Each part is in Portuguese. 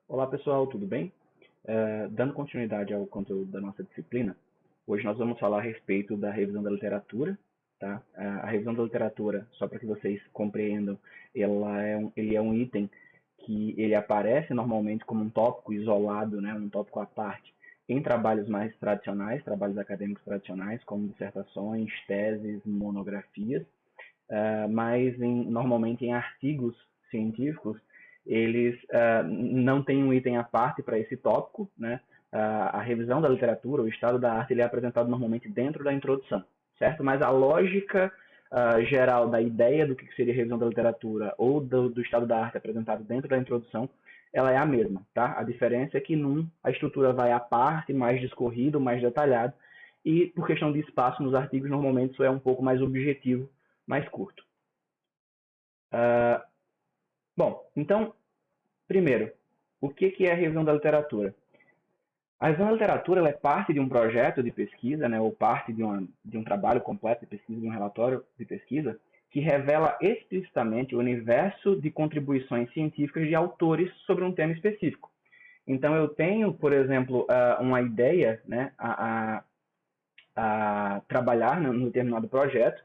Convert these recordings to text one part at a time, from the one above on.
Olá pessoal, tudo bem? Dando continuidade ao conteúdo da nossa disciplina, hoje nós vamos falar a respeito da revisão da literatura. Tá? A revisão da literatura, só para que vocês compreendam, ele é um item que ele aparece normalmente como um tópico isolado, né, um tópico à parte, em trabalhos mais tradicionais, trabalhos acadêmicos tradicionais, como dissertações, teses, monografias, mas normalmente em artigos científicos, eles não têm um item à parte para esse tópico, né? A revisão da literatura, o estado da arte, ele é apresentado normalmente dentro da introdução, certo? Mas a lógica geral da ideia do que seria a revisão da literatura ou do estado da arte apresentado dentro da introdução, ela é a mesma, tá? A diferença é que a estrutura vai à parte, mais discorrido, mais detalhado, e por questão de espaço nos artigos, normalmente isso é um pouco mais objetivo, mais curto. Bom, então, primeiro, o que é a revisão da literatura? A revisão da literatura ela é parte de um projeto de pesquisa, né, ou parte de um trabalho completo de pesquisa, de um relatório de pesquisa, que revela explicitamente o universo de contribuições científicas de autores sobre um tema específico. Então, eu tenho, por exemplo, uma ideia, né, a trabalhar no determinado projeto,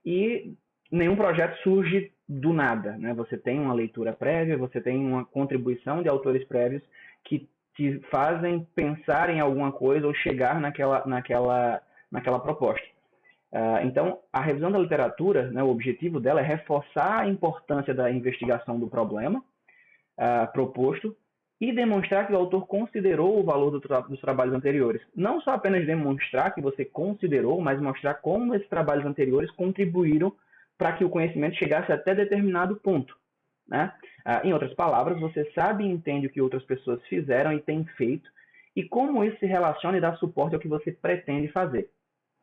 e nenhum projeto surge do nada, né? Você tem uma leitura prévia, você tem uma contribuição de autores prévios que te fazem pensar em alguma coisa ou chegar naquela proposta. Então, a revisão da literatura, né, o objetivo dela é reforçar a importância da investigação do problema proposto e demonstrar que o autor considerou o valor dos trabalhos anteriores. Não só apenas demonstrar que você considerou, mas mostrar como esses trabalhos anteriores contribuíram para que o conhecimento chegasse até determinado ponto. Né? Em outras palavras, você sabe e entende o que outras pessoas fizeram e têm feito e como isso se relaciona e dá suporte ao que você pretende fazer.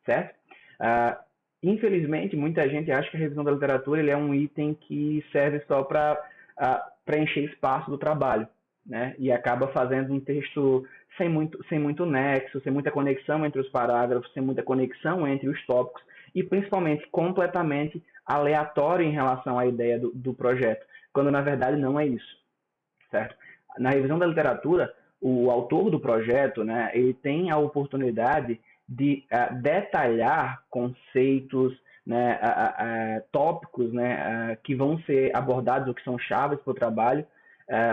Certo? Infelizmente, muita gente acha que a revisão da literatura ele é um item que serve só para preencher espaço do trabalho, né? E acaba fazendo um texto sem muito nexo, sem muita conexão entre os parágrafos, sem muita conexão entre os tópicos e principalmente completamente aleatório em relação à ideia do projeto, quando na verdade não é isso, certo? Na revisão da literatura, o autor do projeto, né, ele tem a oportunidade de detalhar conceitos, né, tópicos, né, que vão ser abordados ou que são chaves para o trabalho,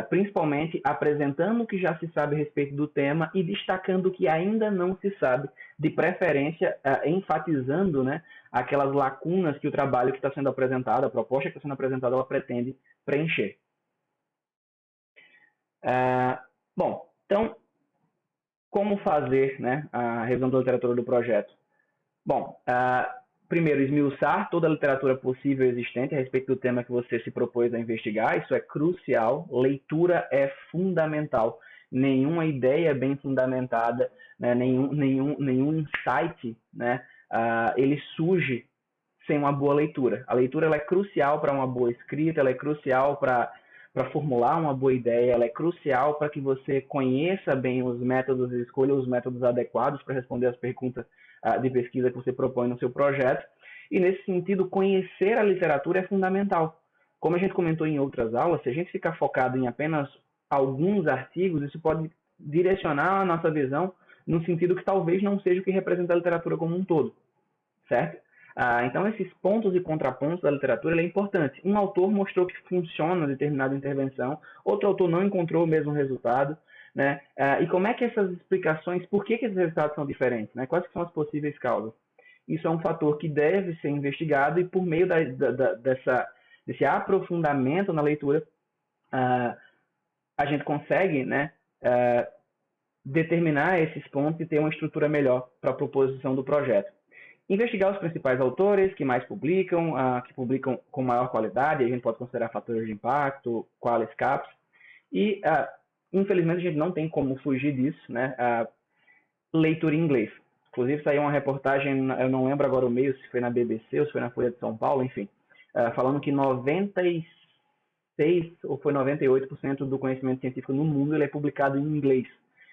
principalmente apresentando o que já se sabe a respeito do tema e destacando o que ainda não se sabe, de preferência enfatizando, né, aquelas lacunas que o trabalho que está sendo apresentado, a proposta que está sendo apresentada, ela pretende preencher. Bom, então, como fazer, né, a revisão da literatura do projeto? Bom, primeiro, esmiuçar toda a literatura possível existente a respeito do tema que você se propôs a investigar. Isso é crucial. Leitura é fundamental. Nenhuma ideia bem fundamentada, né, nenhum insight, né, ele surge sem uma boa leitura. A leitura ela é crucial para uma boa escrita, ela é crucial para formular uma boa ideia, ela é crucial para que você conheça bem os métodos e escolha os métodos adequados para responder as perguntas de pesquisa que você propõe no seu projeto. E, nesse sentido, conhecer a literatura é fundamental. Como a gente comentou em outras aulas, se a gente ficar focado em apenas alguns artigos, isso pode direcionar a nossa visão no sentido que talvez não seja o que representa a literatura como um todo, certo? Então, esses pontos e contrapontos da literatura é importante. Um autor mostrou que funciona determinada intervenção, outro autor não encontrou o mesmo resultado, né? E como é que essas explicações, por que esses resultados são diferentes? Né? Quais são as possíveis causas? Isso é um fator que deve ser investigado e por meio desse aprofundamento na leitura, a gente consegue, né, determinar esses pontos e ter uma estrutura melhor para a proposição do projeto. Investigar os principais autores que mais publicam, que publicam com maior qualidade, a gente pode considerar fatores de impacto, qualis caps, e infelizmente a gente não tem como fugir disso, né? Leitura em inglês. Inclusive saiu uma reportagem, eu não lembro agora o meio, se foi na BBC ou se foi na Folha de São Paulo, enfim, falando que 96% ou foi 98% do conhecimento científico no mundo ele é publicado em inglês.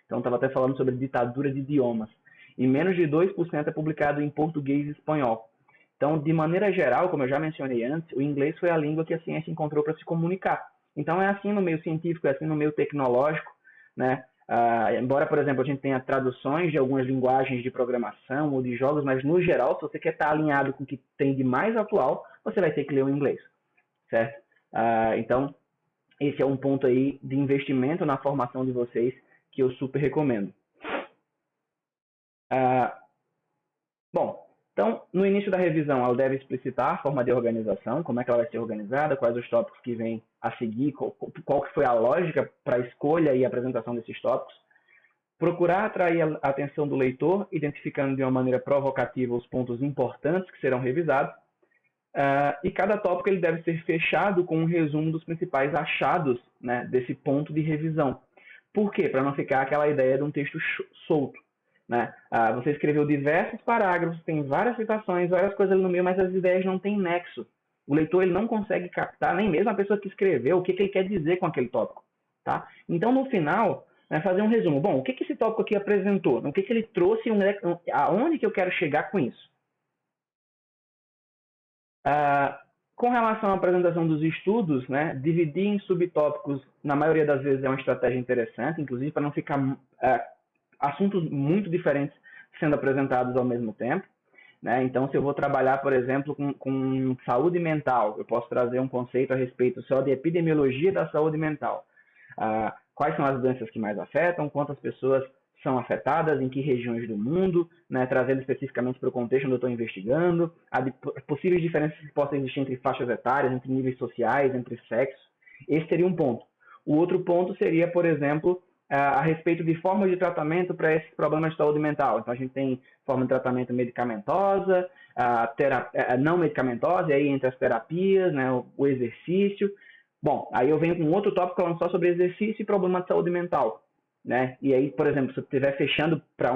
Então estava até falando sobre ditadura de idiomas. E menos de 2% é publicado em português e espanhol. Então, de maneira geral, como eu já mencionei antes, o inglês foi a língua que a ciência encontrou para se comunicar. Então, é assim no meio científico, é assim no meio tecnológico, né? Embora, por exemplo, a gente tenha traduções de algumas linguagens de programação ou de jogos, mas no geral, se você quer estar alinhado com o que tem de mais atual, você vai ter que ler o inglês, certo? Então, esse é um ponto aí de investimento na formação de vocês que eu super recomendo. Bom, então, no início da revisão, ela deve explicitar a forma de organização, como é que ela vai ser organizada, quais os tópicos que vêm a seguir, qual que foi a lógica para a escolha e apresentação desses tópicos. Procurar atrair a atenção do leitor, identificando de uma maneira provocativa os pontos importantes que serão revisados. E cada tópico ele deve ser fechado com um resumo dos principais achados, né, desse ponto de revisão. Por quê? Para não ficar aquela ideia de um texto solto. Né? Você escreveu diversos parágrafos, tem várias citações, várias coisas ali no meio, mas as ideias não têm nexo. O leitor ele não consegue captar, nem mesmo a pessoa que escreveu, o que ele quer dizer com aquele tópico. Tá? Então, no final, fazer um resumo. Bom, o que esse tópico aqui apresentou? O que ele trouxe? Aonde que eu quero chegar com isso? Com relação à apresentação dos estudos, né, dividir em subtópicos, na maioria das vezes, é uma estratégia interessante, inclusive para não ficar assuntos muito diferentes sendo apresentados ao mesmo tempo. Né? Então, se eu vou trabalhar, por exemplo, com saúde mental, eu posso trazer um conceito a respeito só de epidemiologia da saúde mental. Quais são as doenças que mais afetam, quantas pessoas são afetadas, em que regiões do mundo, né, trazendo especificamente para o contexto onde eu estou investigando, possíveis diferenças que possam existir entre faixas etárias, entre níveis sociais, entre sexos. Esse seria um ponto. O outro ponto seria, por exemplo, a respeito de formas de tratamento para esses problemas de saúde mental. Então, a gente tem forma de tratamento medicamentosa, não medicamentosa, e aí entre as terapias, né, o exercício. Bom, aí eu venho com outro tópico falando só sobre exercício e problema de saúde mental. Né? E aí, por exemplo, se eu estiver fechando para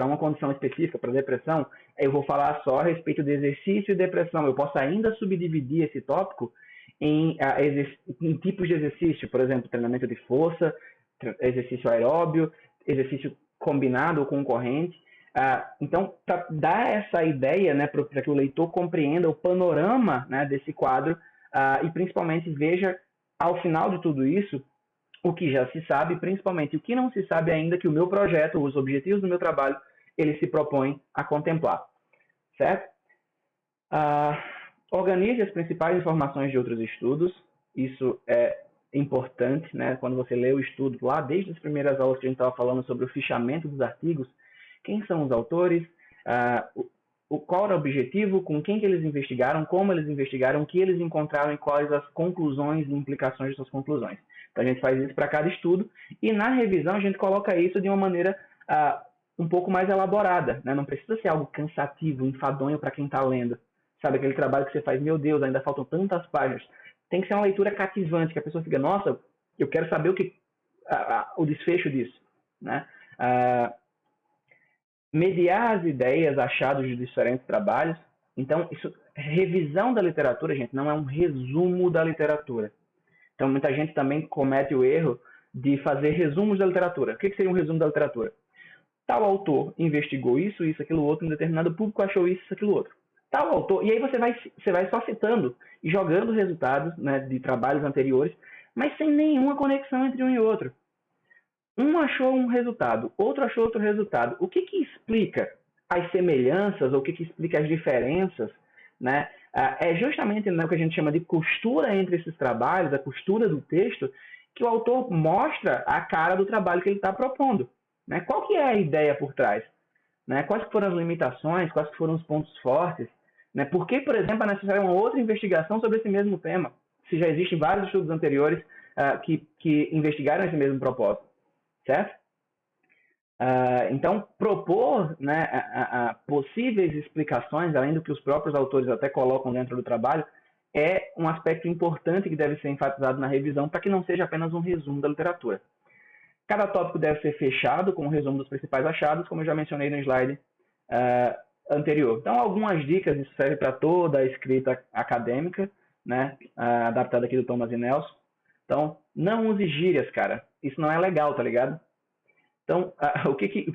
uma condição específica, para depressão, eu vou falar só a respeito de exercício e depressão. Eu posso ainda subdividir esse tópico em tipos de exercício, por exemplo, treinamento de força, exercício aeróbio, exercício combinado ou concorrente. Então, para dar essa ideia, né, para que o leitor compreenda o panorama, né, desse quadro e principalmente veja, ao final de tudo isso, o que já se sabe, principalmente o que não se sabe ainda, que o meu projeto, os objetivos do meu trabalho, ele se propõe a contemplar. Certo? Organize as principais informações de outros estudos. Isso é importante, né? Quando você lê o estudo lá, desde as primeiras aulas que a gente estava falando sobre o fichamento dos artigos, quem são os autores, qual era o objetivo, com quem que eles investigaram, como eles investigaram, o que eles encontraram e quais as conclusões e implicações de suas conclusões. Então, a gente faz isso para cada estudo e na revisão a gente coloca isso de uma maneira um pouco mais elaborada. Né? Não precisa ser algo cansativo, enfadonho para quem está lendo. Sabe, aquele trabalho que você faz, meu Deus, ainda faltam tantas páginas. Tem que ser uma leitura cativante, que a pessoa fica, nossa, eu quero saber o desfecho disso. Né? Mediar as ideias, achados de diferentes trabalhos. Então, revisão da literatura, gente, não é um resumo da literatura. Então, muita gente também comete o erro de fazer resumos da literatura. O que seria um resumo da literatura? Tal autor investigou isso, isso, aquilo outro, um determinado público achou isso, aquilo outro. Tal autor, e aí você vai só citando e jogando resultados, né, de trabalhos anteriores, mas sem nenhuma conexão entre um e outro. Um achou um resultado, outro achou outro resultado. O que explica as semelhanças, ou o que explica as diferenças, né? É justamente, né, o que a gente chama de costura entre esses trabalhos, a costura do texto, que o autor mostra a cara do trabalho que ele está propondo. Né? Qual que é a ideia por trás? Né? Quais foram as limitações, quais foram os pontos fortes? Né? Por que, por exemplo, é necessária uma outra investigação sobre esse mesmo tema? Se já existem vários estudos anteriores que investigaram esse mesmo propósito. Certo? Então, propor, né, possíveis explicações, além do que os próprios autores até colocam dentro do trabalho, é um aspecto importante que deve ser enfatizado na revisão para que não seja apenas um resumo da literatura. Cada tópico deve ser fechado com um resumo dos principais achados, como eu já mencionei no slide anterior. Então, algumas dicas, isso serve para toda a escrita acadêmica, né, adaptada aqui do Thomas e Nelson. Então, não use gírias, cara. Isso não é legal, tá ligado? Então, o que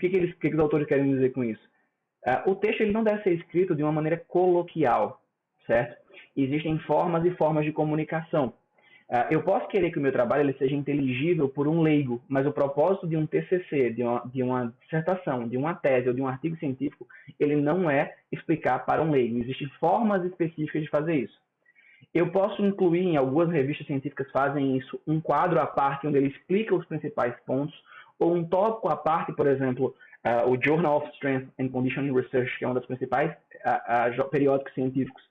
os autores querem dizer com isso? O texto ele não deve ser escrito de uma maneira coloquial, certo? Existem formas e formas de comunicação. Eu posso querer que o meu trabalho ele seja inteligível por um leigo, mas o propósito de um TCC, de uma dissertação, de uma tese ou de um artigo científico, ele não é explicar para um leigo. Existem formas específicas de fazer isso. Eu posso incluir, em algumas revistas científicas fazem isso, um quadro à parte onde ele explica os principais pontos, ou um tópico à parte, por exemplo, o Journal of Strength and Conditioning Research, que é um dos principais periódicos científicos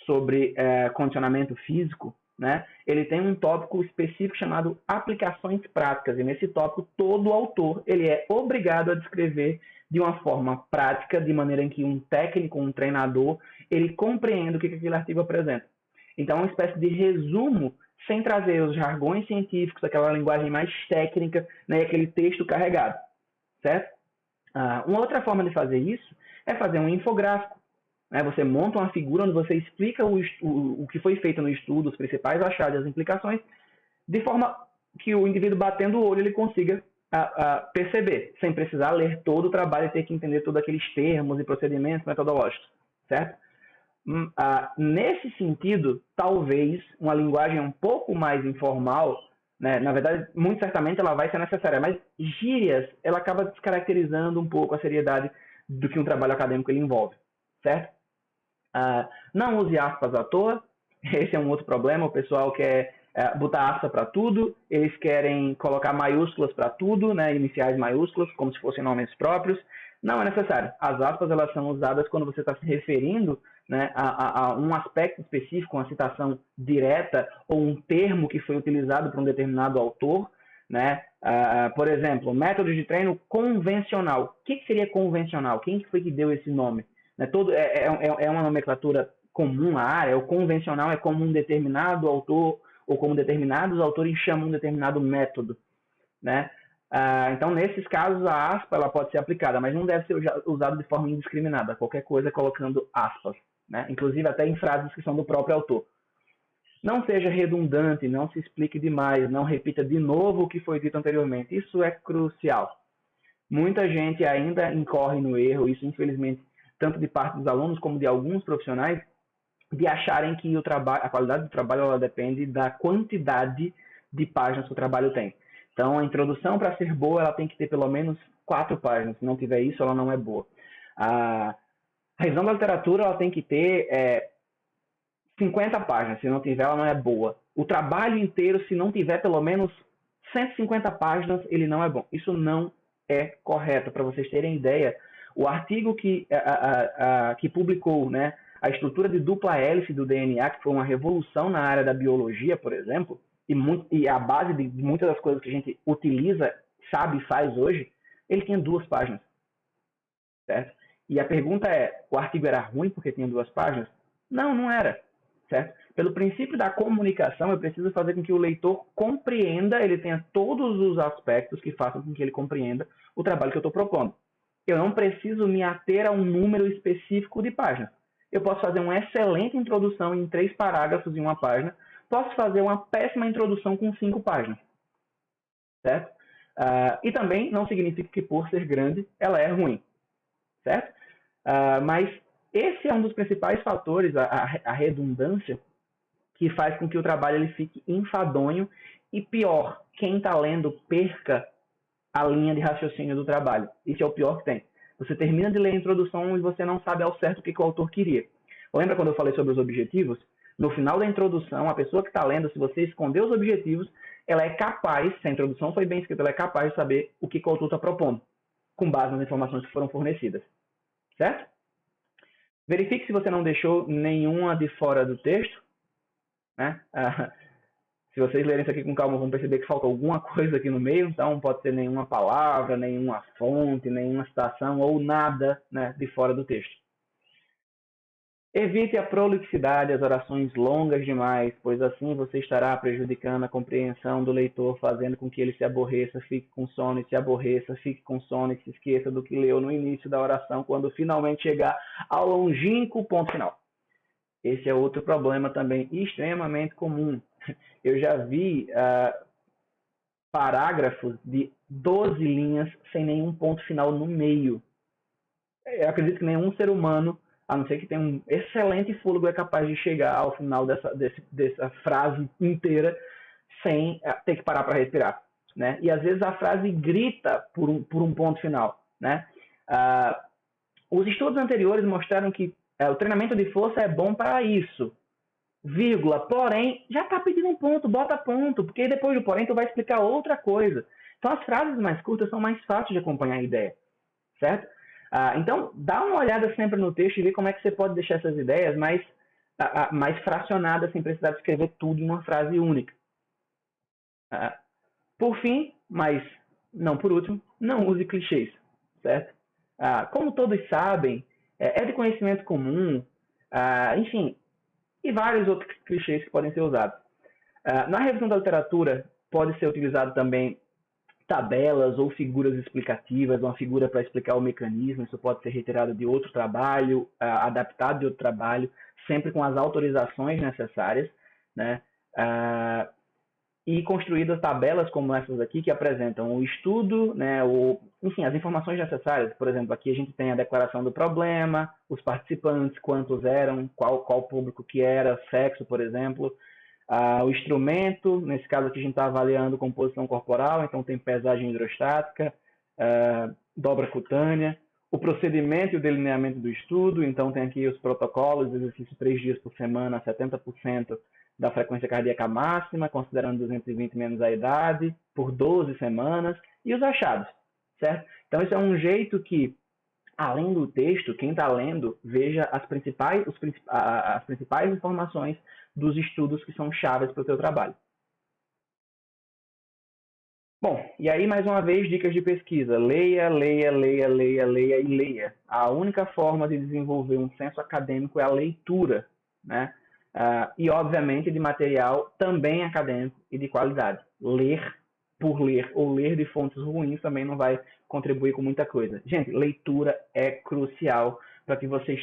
sobre condicionamento físico, né? Ele tem um tópico específico chamado aplicações práticas, e nesse tópico todo autor ele é obrigado a descrever de uma forma prática, de maneira em que um técnico, um treinador, ele compreenda o que aquele artigo apresenta. Então, é uma espécie de resumo, sem trazer os jargões científicos, aquela linguagem mais técnica, né, aquele texto carregado, certo? Uma outra forma de fazer isso é fazer um infográfico. Né? Você monta uma figura onde você explica o que foi feito no estudo, os principais achados e as implicações, de forma que o indivíduo batendo o olho ele consiga perceber, sem precisar ler todo o trabalho e ter que entender todos aqueles termos e procedimentos metodológicos, certo? Nesse sentido, talvez uma linguagem um pouco mais informal, né, na verdade, muito certamente ela vai ser necessária, mas gírias, ela acaba descaracterizando um pouco a seriedade do que um trabalho acadêmico ele envolve, certo? Não use aspas à toa, esse é um outro problema, o pessoal quer botar aspas para tudo, eles querem colocar maiúsculas para tudo, né, iniciais maiúsculas, como se fossem nomes próprios. Não é necessário. As aspas elas são usadas quando você está se referindo, né, a um aspecto específico, uma citação direta ou um termo que foi utilizado por um determinado autor, né? Por exemplo, método de treino convencional. O que seria convencional? Quem foi que deu esse nome? Né? É uma nomenclatura comum à área. O convencional é como um determinado autor ou como determinados autores chamam um determinado método, né? Então, nesses casos, a aspa ela pode ser aplicada, mas não deve ser usada de forma indiscriminada, qualquer coisa colocando aspas, né? Inclusive até em frases que são do próprio autor. Não seja redundante, não se explique demais, não repita de novo o que foi dito anteriormente. Isso é crucial. Muita gente ainda incorre no erro, isso infelizmente, tanto de parte dos alunos como de alguns profissionais, de acharem que a qualidade do trabalho ela depende da quantidade de páginas que o trabalho tem. Então, a introdução, para ser boa, ela tem que ter pelo menos 4 páginas. Se não tiver isso, ela não é boa. A revisão da literatura ela tem que ter 50 páginas. Se não tiver, ela não é boa. O trabalho inteiro, se não tiver pelo menos 150 páginas, ele não é bom. Isso não é correto. Para vocês terem ideia, o artigo que publicou, né, a estrutura de dupla hélice do DNA, que foi uma revolução na área da biologia, por exemplo, e a base de muitas das coisas que a gente utiliza, sabe e faz hoje, ele tinha 2 páginas. Certo? E a pergunta é, o artigo era ruim porque tinha 2 páginas? Não, não era. Certo? Pelo princípio da comunicação, eu preciso fazer com que o leitor compreenda, ele tenha todos os aspectos que façam com que ele compreenda o trabalho que eu estou propondo. Eu não preciso me ater a um número específico de páginas. Eu posso fazer uma excelente introdução em 3 parágrafos em uma página, posso fazer uma péssima introdução com 5 páginas. Certo? E também não significa que por ser grande, ela é ruim. Certo? Mas esse é um dos principais fatores, a redundância, que faz com que o trabalho ele fique enfadonho e pior, quem está lendo perca a linha de raciocínio do trabalho. Isso é o pior que tem. Você termina de ler a introdução e você não sabe ao certo o que o autor queria. Lembra quando eu falei sobre os objetivos? No final da introdução, a pessoa que está lendo, se você esconder os objetivos, ela é capaz, se a introdução foi bem escrita, ela é capaz de saber o que o autor está propondo, com base nas informações que foram fornecidas. Certo? Verifique se você não deixou nenhuma de fora do texto. Né? Se vocês lerem isso aqui com calma, vão perceber que falta alguma coisa aqui no meio. Então, pode ser nenhuma palavra, nenhuma fonte, nenhuma citação ou nada, né, de fora do texto. Evite a prolixidade, as orações longas demais, pois assim você estará prejudicando a compreensão do leitor, fazendo com que ele se aborreça, fique com sono e se aborreça, fique com sono e se esqueça do que leu no início da oração, quando finalmente chegar ao longínquo ponto final. Esse é outro problema também extremamente comum. Eu já vi parágrafos de 12 linhas sem nenhum ponto final no meio. Eu acredito que nenhum ser humano, a não ser que tenha um excelente fôlego, é capaz de chegar ao final dessa frase inteira sem ter que parar para respirar, né? E às vezes a frase grita por um ponto final, né? Os estudos anteriores mostraram que o treinamento de força é bom para isso, vírgula, porém, já está pedindo um ponto, bota ponto, porque depois do porém tu vai explicar outra coisa. Então as frases mais curtas são mais fáceis de acompanhar a ideia, certo? Então, dá uma olhada sempre no texto e vê como é que você pode deixar essas ideias mais fracionadas, sem precisar de escrever tudo em uma frase única. Por fim, mas não por último, não use clichês, certo? Como todos sabem, é de conhecimento comum, enfim, e vários outros clichês que podem ser usados. Na revisão da literatura, pode ser utilizado também tabelas ou figuras explicativas, uma figura para explicar o mecanismo, isso pode ser retirado de outro trabalho, adaptado de outro trabalho, sempre com as autorizações necessárias, né? E construídas tabelas como essas aqui, que apresentam o estudo, né, enfim, as informações necessárias. Por exemplo, aqui a gente tem a declaração do problema, os participantes, quantos eram, qual público que era, sexo, por exemplo, o instrumento, nesse caso aqui a gente está avaliando composição corporal, então tem pesagem hidrostática, dobra cutânea, o procedimento e o delineamento do estudo, então tem aqui os protocolos, exercício 3 dias por semana, 70% da frequência cardíaca máxima, considerando 220 menos a idade, por 12 semanas, e os achados, certo? Então, isso é um jeito que, além do texto, quem está lendo, veja as principais informações dos estudos que são chaves para o seu trabalho. Bom, e aí, mais uma vez, dicas de pesquisa. Leia, leia, leia, leia, leia e leia. A única forma de desenvolver um senso acadêmico é a leitura, né? E, obviamente, de material também acadêmico e de qualidade. Ler por ler ou ler de fontes ruins também não vai contribuir com muita coisa. Gente, leitura é crucial para que vocês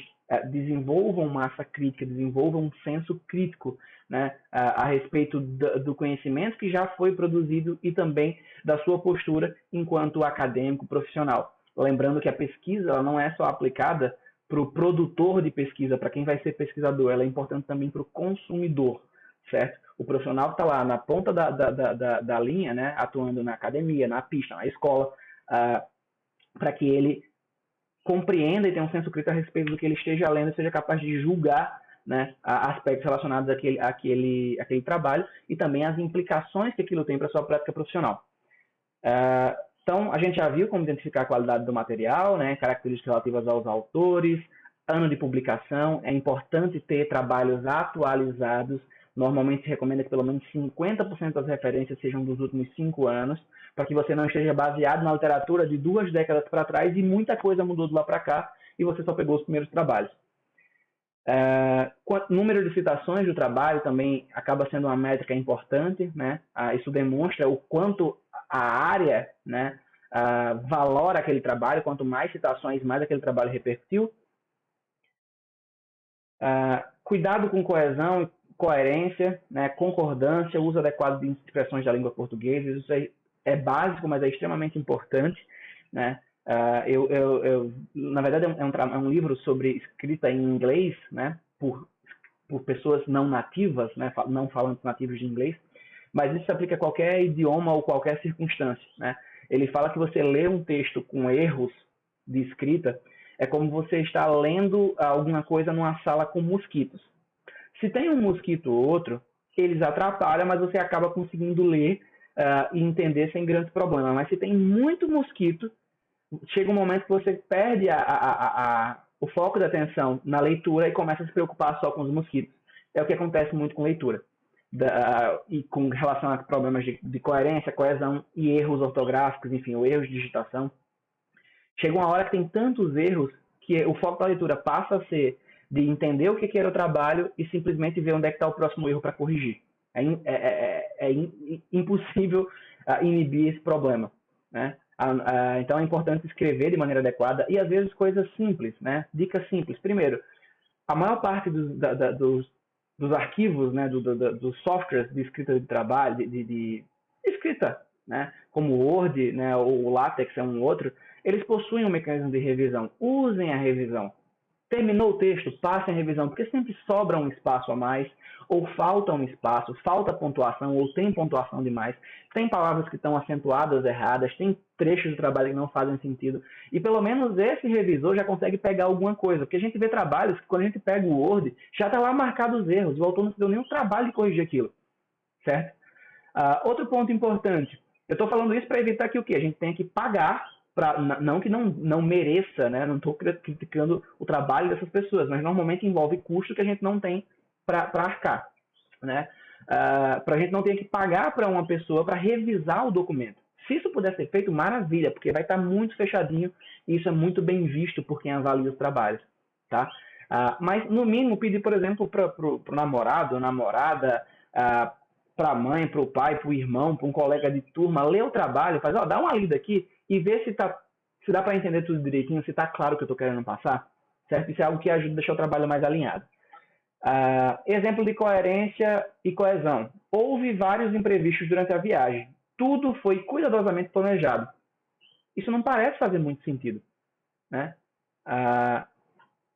desenvolvam massa crítica, desenvolvam um senso crítico, né, a respeito do conhecimento que já foi produzido e também da sua postura enquanto acadêmico profissional. Lembrando que a pesquisa ela não é só aplicada para o produtor de pesquisa, para quem vai ser pesquisador, ela é importante também para o consumidor, certo? O profissional que está lá na ponta da linha, né, atuando na academia, na pista, na escola, para que ele compreenda e tenha um senso crítico a respeito do que ele esteja lendo e seja capaz de julgar, né, aspectos relacionados àquele trabalho e também as implicações que aquilo tem para a sua prática profissional. Então, a gente já viu como identificar a qualidade do material, né, características relativas aos autores, ano de publicação. É importante ter trabalhos atualizados. Normalmente se recomenda que pelo menos 50% das referências sejam dos últimos 5 anos, para que você não esteja baseado na literatura de 2 décadas para trás e muita coisa mudou de lá para cá e você só pegou os primeiros trabalhos. Número de citações do trabalho também acaba sendo uma métrica importante, né? Isso demonstra o quanto a área, né, valora aquele trabalho, quanto mais citações, mais aquele trabalho repercutiu. Cuidado com coesão, coerência, né, concordância, uso adequado de expressões da língua portuguesa, isso é básico, mas é extremamente importante, né? Na verdade, é um livro sobre escrita em inglês, né, por pessoas não nativas, né, não falantes nativos de inglês, mas isso se aplica a qualquer idioma ou qualquer circunstância, né? Ele fala que você lê um texto com erros de escrita é como você está lendo alguma coisa numa sala com mosquitos. Se tem um mosquito ou outro, eles atrapalham, mas você acaba conseguindo ler e entender sem grandes problemas. Mas se tem muito mosquito, chega um momento que você perde o foco da atenção na leitura e começa a se preocupar só com os mosquitos. É o que acontece muito com leitura. E com relação a problemas de coerência, coesão e erros ortográficos, enfim, ou erros de digitação. Chega uma hora que tem tantos erros que o foco da leitura passa a ser de entender o que era o trabalho e simplesmente ver onde é que está o próximo erro para corrigir. É impossível inibir esse problema, né? Então é importante escrever de maneira adequada e às vezes coisas simples, né? Dicas simples. Primeiro, a maior parte dos arquivos, né, dos softwares de escrita de trabalho, de escrita, né, como o Word, né, ou o LaTeX é um outro, eles possuem um mecanismo de revisão. Usem a revisão. Terminou o texto, passe em revisão, porque sempre sobra um espaço a mais, ou falta um espaço, falta pontuação, ou tem pontuação demais, tem palavras que estão acentuadas erradas, tem trechos do trabalho que não fazem sentido, e pelo menos esse revisor já consegue pegar alguma coisa, porque a gente vê trabalhos que quando a gente pega o Word, já está lá marcado os erros, o autor não se deu nenhum trabalho de corrigir aquilo, certo? Outro ponto importante, eu estou falando isso para evitar que o quê? A gente tenha que pagar, não que não mereça, né? Não estou criticando o trabalho dessas pessoas, mas normalmente envolve custo que a gente não tem para arcar, né? Para a gente não ter que pagar para uma pessoa para revisar o documento. Se isso puder ser feito, maravilha, porque vai estar muito fechadinho e isso é muito bem visto por quem avalia os trabalhos, tá? Mas, no mínimo, pedir, por exemplo, para o namorado, namorada, para a mãe, para o pai, para o irmão, para um colega de turma, ler o trabalho, dá uma lida aqui e ver se dá para entender tudo direitinho, se está claro o que eu estou querendo passar, certo? Isso é algo que ajuda a deixar o trabalho mais alinhado. Exemplo de coerência e coesão. Houve vários imprevistos durante a viagem. Tudo foi cuidadosamente planejado. Isso não parece fazer muito sentido, né?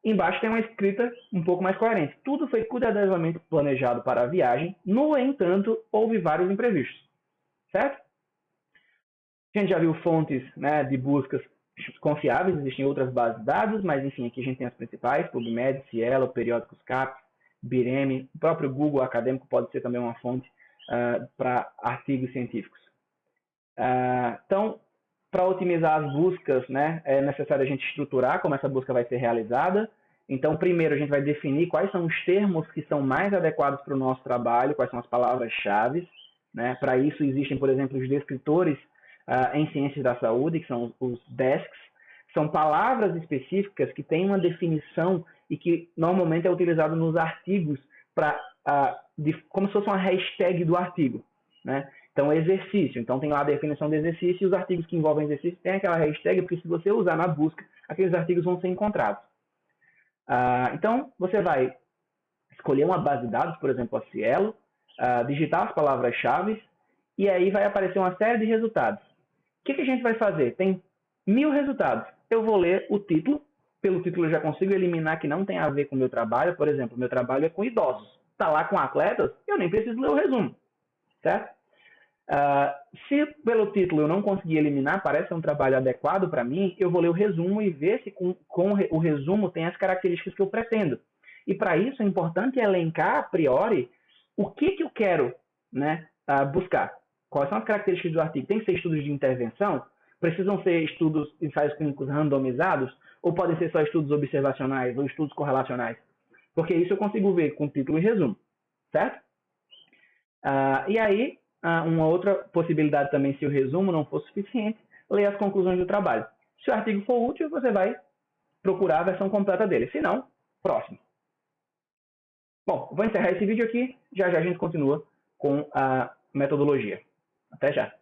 Embaixo tem uma escrita um pouco mais coerente. Tudo foi cuidadosamente planejado para a viagem, no entanto, houve vários imprevistos, certo? A gente já viu fontes, né, de buscas confiáveis, existem outras bases de dados, mas enfim, aqui a gente tem as principais, PubMed, Cielo, Periódicos CAPES, BIREM, o próprio Google Acadêmico pode ser também uma fonte para artigos científicos. Então, para otimizar as buscas, né, é necessário a gente estruturar como essa busca vai ser realizada. Então, primeiro a gente vai definir quais são os termos que são mais adequados para o nosso trabalho, quais são as palavras-chave. Né? Para isso existem, por exemplo, os descritores em ciências da saúde, que são os DESCs. São palavras específicas que têm uma definição e que normalmente é utilizado nos artigos como se fosse uma hashtag do artigo. Né? Então, exercício. Então, tem lá a definição de exercício e os artigos que envolvem exercício tem aquela hashtag, porque se você usar na busca, aqueles artigos vão ser encontrados. Então, você vai escolher uma base de dados, por exemplo, a Cielo, digitar as palavras-chave e aí vai aparecer uma série de resultados. O que a gente vai fazer? Tem 1000 resultados. Eu vou ler o título. Pelo título eu já consigo eliminar que não tem a ver com o meu trabalho. Por exemplo, meu trabalho é com idosos. Está lá com atletas, eu nem preciso ler o resumo. Certo? Se pelo título eu não conseguir eliminar, parece um trabalho adequado para mim, eu vou ler o resumo e ver se com o resumo tem as características que eu pretendo. E para isso é importante elencar a priori o que eu quero, né, buscar. Quais são as características do artigo? Tem que ser estudos de intervenção? Precisam ser estudos, ensaios clínicos randomizados? Ou podem ser só estudos observacionais ou estudos correlacionais? Porque isso eu consigo ver com título e resumo, certo? E aí, uma outra possibilidade também, se o resumo não for suficiente, ler as conclusões do trabalho. Se o artigo for útil, você vai procurar a versão completa dele. Se não, próximo. Bom, vou encerrar esse vídeo aqui. Já a gente continua com a metodologia. Até já!